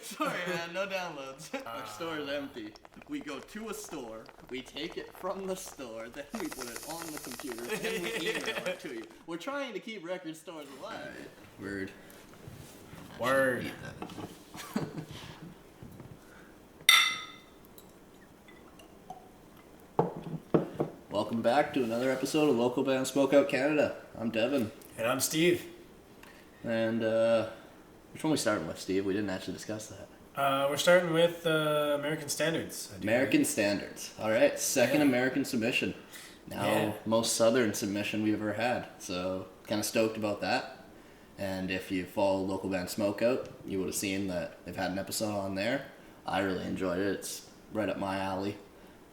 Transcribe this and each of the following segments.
Sorry, man, no downloads. Our store is empty. We go to a store, we take it from the store, then we put it on the computer, then we email it to you. We're trying to keep record stores alive. Word. Welcome back to another episode of Local Band Smokeout Canada. I'm Devin. And I'm Steve. And, which one are we starting with, Steve? We didn't actually discuss that. We're starting with American Standards. American Standards. All right, second American submission. Now, most Southern submission we've ever had. So, kind of stoked about that. And if you follow Local Band Smokeout, you would have seen that they've had an episode on there. I really enjoyed it. It's right up my alley.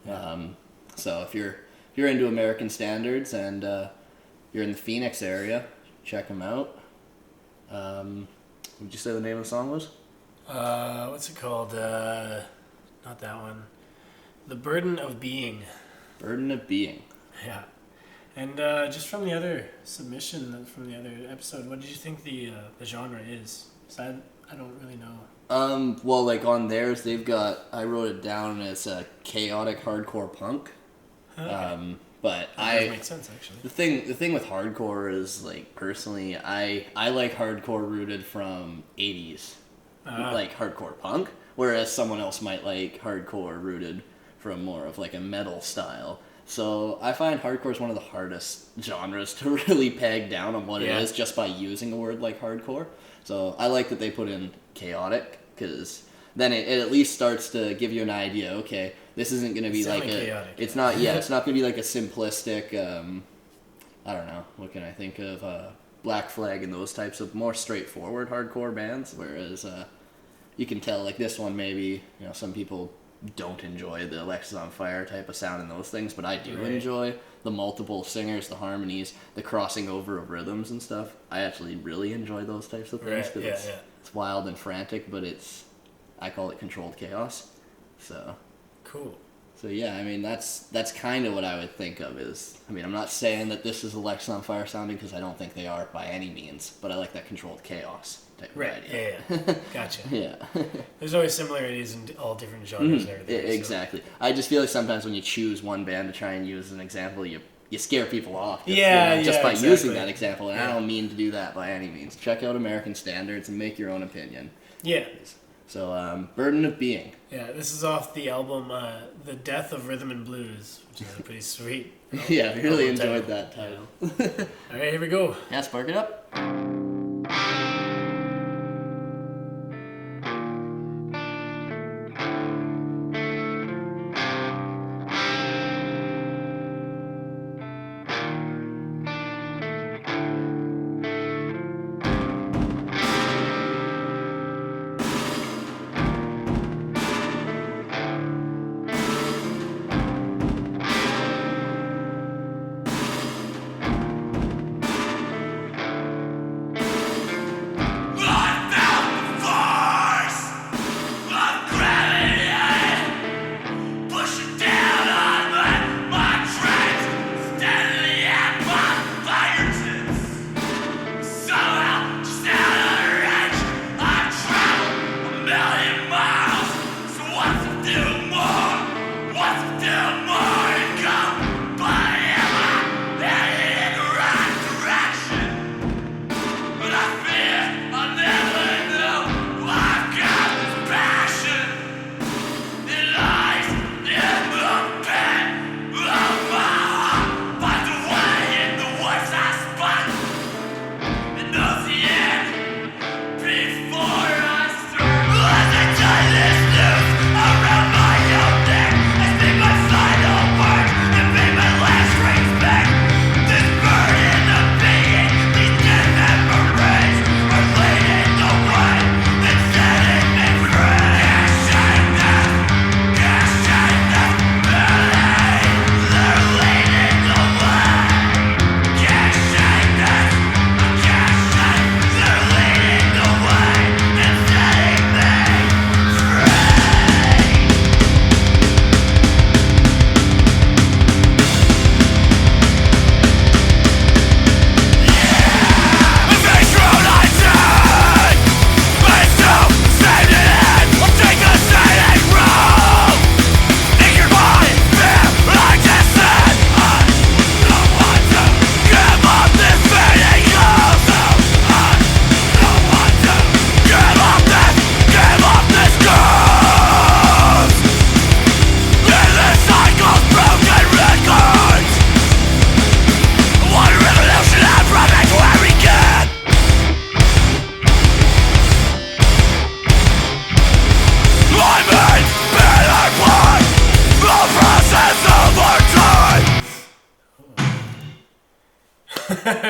Yeah. So if you're into American Standards and you're in the Pheonix area, check them out. Would you say the name of the song was? What's it called? Not that one. The Burden of Being. Burden of Being. Yeah. And just from the other submission, from the other episode, what did you think the genre is? So I don't really know. Well, like on theirs, they've got, I wrote it down as chaotic hardcore punk. Okay. But that makes sense, actually. The thing with hardcore is, like, personally, I like hardcore rooted from 80s, like hardcore punk, whereas someone else might like hardcore rooted from more of like a metal style. So I find hardcore is one of the hardest genres to really peg down on what it is just by using a word like hardcore. So I like that they put in chaotic, because then it at least starts to give you an idea, okay, this isn't going to be like chaotic. It's not going to be like a simplistic, I don't know, what can I think of, Black Flag and those types of more straightforward hardcore bands, whereas you can tell, like, this one maybe, you know, some people don't enjoy the Alexis on Fire type of sound and those things, but I do enjoy the multiple singers, the harmonies, the crossing over of rhythms and stuff. I actually really enjoy those types of things, because it's wild and frantic, but I call it controlled chaos. So cool. So yeah, I mean, that's kind of what I would think of is, I mean, I'm not saying that this is Alexis on Fire sounding, because I don't think they are by any means, but I like that controlled chaos type of idea. Yeah. Gotcha. Yeah. There's always similarities in all different genres and everything. Exactly. So. I just feel like sometimes when you choose one band to try and use as an example, you scare people off. Just by using that example, and I don't mean to do that by any means. Check out American Standards and make your own opinion. Yeah. So, Burden of Being. Yeah, this is off the album The Death of Rhythm and Blues, which is a pretty sweet yeah, I really enjoyed that title. All right, here we go. Yeah, spark it up.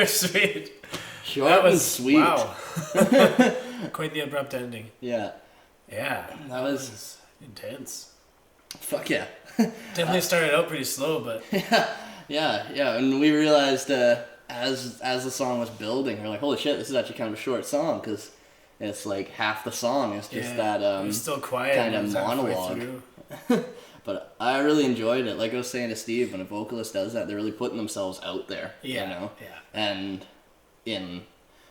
Sweet. Short That was and sweet. Wow. Quite the abrupt ending. Yeah. Yeah. That was intense. Fuck yeah. Definitely started out pretty slow, but yeah. And we realized as the song was building, we're like, holy shit, this is actually kind of a short song because it's like half the song is just that it was still quiet kind of monologue. But I really enjoyed it. Like I was saying to Steve, when a vocalist does that, they're really putting themselves out there. Yeah. You know? Yeah. And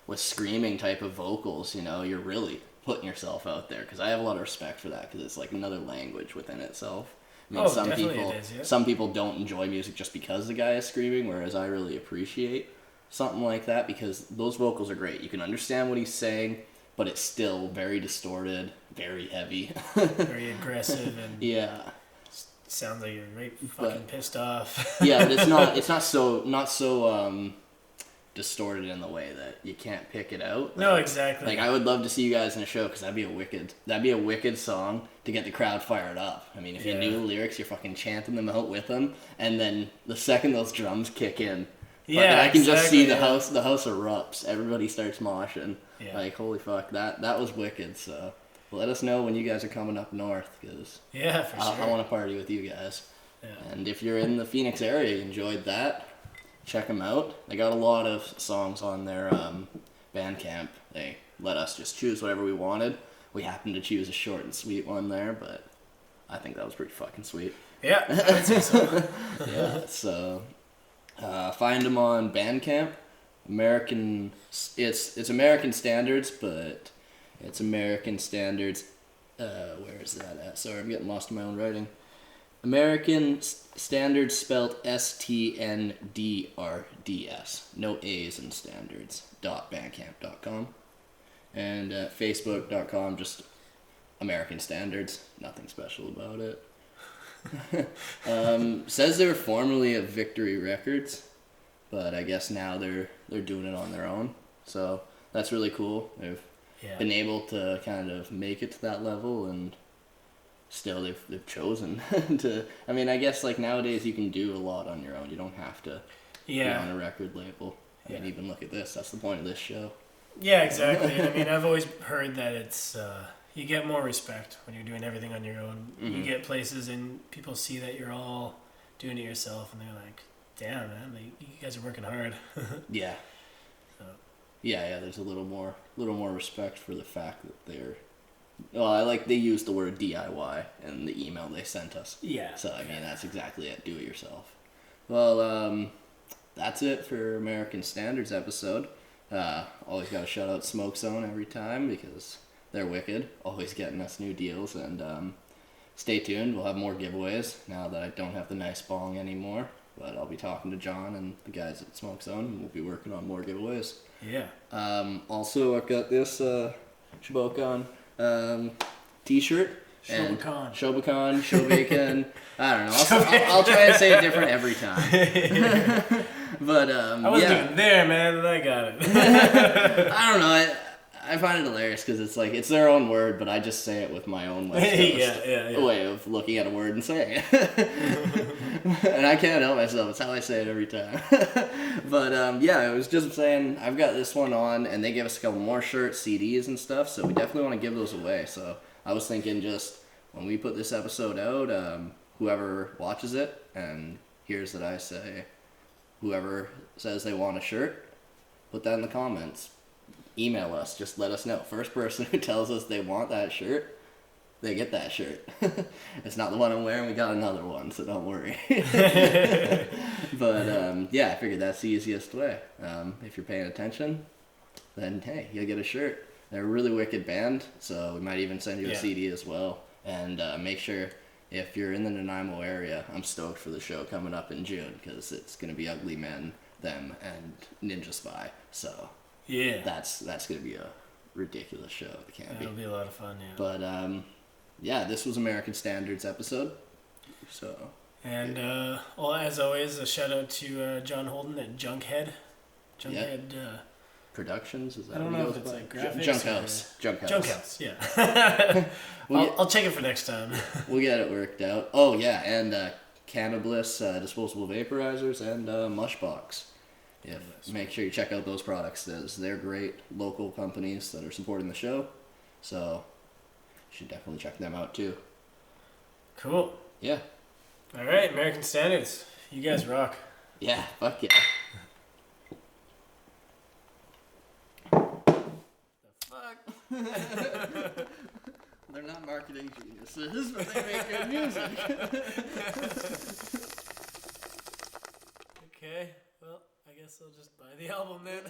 with screaming type of vocals, you know, you're really putting yourself out there. Because I have a lot of respect for that, because it's like another language within itself. I mean, some people don't enjoy music just because the guy is screaming, whereas I really appreciate something like that, because those vocals are great. You can understand what he's saying, but it's still very distorted, very heavy. Very aggressive and yeah. Sounds like you're right fucking pissed off. Yeah, but it's not so distorted in the way that you can't pick it out. Like, no, exactly. Like I would love to see you guys in a show, because that'd be a wicked song to get the crowd fired up. I mean, if you knew the lyrics, you're fucking chanting them out with them, and then the second those drums kick in, I can just see the house erupts. Everybody starts moshing. Yeah. Like, holy fuck, that was wicked. So let us know when you guys are coming up north, because for sure. I want to party with you guys. Yeah. And if you're in the Phoenix area, you enjoyed that, check them out. They got a lot of songs on their Bandcamp. They let us just choose whatever we wanted. We happened to choose a short and sweet one there, but I think that was pretty fucking sweet. Yeah, I would say so. Yeah, so find them on Bandcamp. It's American Standards, but it's American Standards. Where is that at? Sorry, I'm getting lost in my own writing. American Standards spelled STNDRDS. No A's in standards. .bandcamp.com. And Facebook.com, just American Standards. Nothing special about it. Says they were formerly of Victory Records, but I guess now they're doing it on their own. So that's really cool. They've been able to kind of make it to that level, and still they've chosen to. I mean, I guess like nowadays you can do a lot on your own. You don't have to be on a record label. I mean, even look at this. That's the point of this show. Yeah, exactly. I mean, I've always heard that it's you get more respect when you're doing everything on your own. Mm-hmm. You get places and people see that you're all doing it yourself, and they're like, "Damn, man, you guys are working hard." Yeah. So. Yeah. There's a little more respect for the fact that they're. Well, they used the word DIY in the email they sent us. Yeah. So I mean, that's exactly it. Do it yourself. Well, that's it for American Standards episode. Always got to shout out Smoke Zone every time, because they're wicked. Always getting us new deals, and stay tuned. We'll have more giveaways now that I don't have the nice bong anymore. But I'll be talking to John and the guys at Smoke Zone, and we'll be working on more giveaways. Yeah. Also, I've got this Shobocon t-shirt. Shobocon. I don't know. I'll try and say it different every time. But I wasn't even there, man, and I got it. I don't know. I find it hilarious because it's like it's their own word, but I just say it with my own way of looking at a word and saying it. And I can't help myself. It's how I say it every time. But I was just saying I've got this one on, and they gave us a couple more shirts, CDs, and stuff. So we definitely want to give those away. So I was thinking, just when we put this episode out, whoever watches it and hears that I say, whoever says they want a shirt, put that in the comments. Email us. Just let us know. First person who tells us they want that shirt, they get that shirt. It's not the one I'm wearing. We got another one, so don't worry. But I figured that's the easiest way. If you're paying attention, then hey, you'll get a shirt. They're a really wicked band, so we might even send you a CD as well. And make sure, if you're in the Nanaimo area, I'm stoked for the show coming up in June, because it's going to be Ugly Men, them, and Ninja Spy. So yeah, that's going to be a ridiculous show. It can't be. It'll be a lot of fun, yeah. But this was American Standards episode. So. And as always, a shout out to John Holden at Junkhead. Productions, is that I don't know if it's like graphics. Junkhouse, yeah. I'll check it for next time. We'll get it worked out. Oh yeah, and Cannabis disposable vaporizers and Mushbox. Yeah, make sure you check out those products, as they're great local companies that are supporting the show. So you should definitely check them out too. Cool. Yeah. All right, American Standards. You guys rock. Yeah, fuck yeah. The fuck? They're not marketing geniuses, but they make good music. Okay, well, I guess I'll just buy the album then.